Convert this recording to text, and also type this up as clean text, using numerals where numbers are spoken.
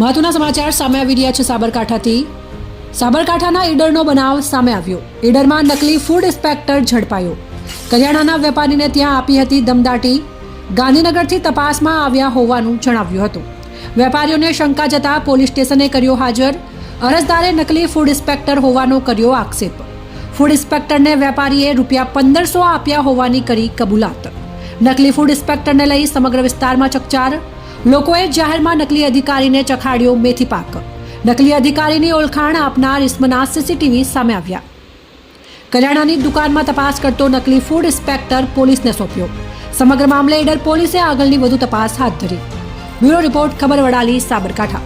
મહત્વના સમાચાર સામે આવી રહ્યા છે સાબરકાંઠાથી। સાબરકાંઠાના ઈડરનો બનાવ સામે આવ્યો। ઈડરમાં નકલી ફૂડ ઇન્સ્પેક્ટર ઝડપાયો। કરિયાણાના વેપારીને ત્યાં આપી હતી દમદાટી। ગાંધીનગરથી તપાસમાં આવ્યા હોવાનું જણાવ્યું હતું। વેપારીઓને શંકા જતા પોલીસ સ્ટેશને કર્યો હાજર। અરજદારે નકલી ફૂડ ઇન્સ્પેક્ટર હોવાનો કર્યો આક્ષેપ। ફૂડ ઇન્સ્પેક્ટરને વેપારીએ ₹1500 આપ્યા હોવાની કરી કબૂલાત। નકલી ફૂડ ઇન્સ્પેક્ટરને લઈ સમગ્ર વિસ્તારમાં ચકચાર। લોકોએ જાહેરમાં નકલી અધિકારીને ચખાડ્યો મેથી પાક। નકલી અધિકારીની ઓળખાણ આપનાર ઇસમના સીસીટીવી સામે આવ્યા। કરિયાણાની દુકાનમાં તપાસ કરતો નકલી ફૂડ ઇન્સ્પેક્ટર પોલીસને સોંપ્યો। સમગ્ર મામલે ઈડર પોલીસે આગળની વધુ તપાસ હાથ ધરી। બ્યુરો રિપોર્ટ, ખબર વડાલી, સાબરકાંઠા।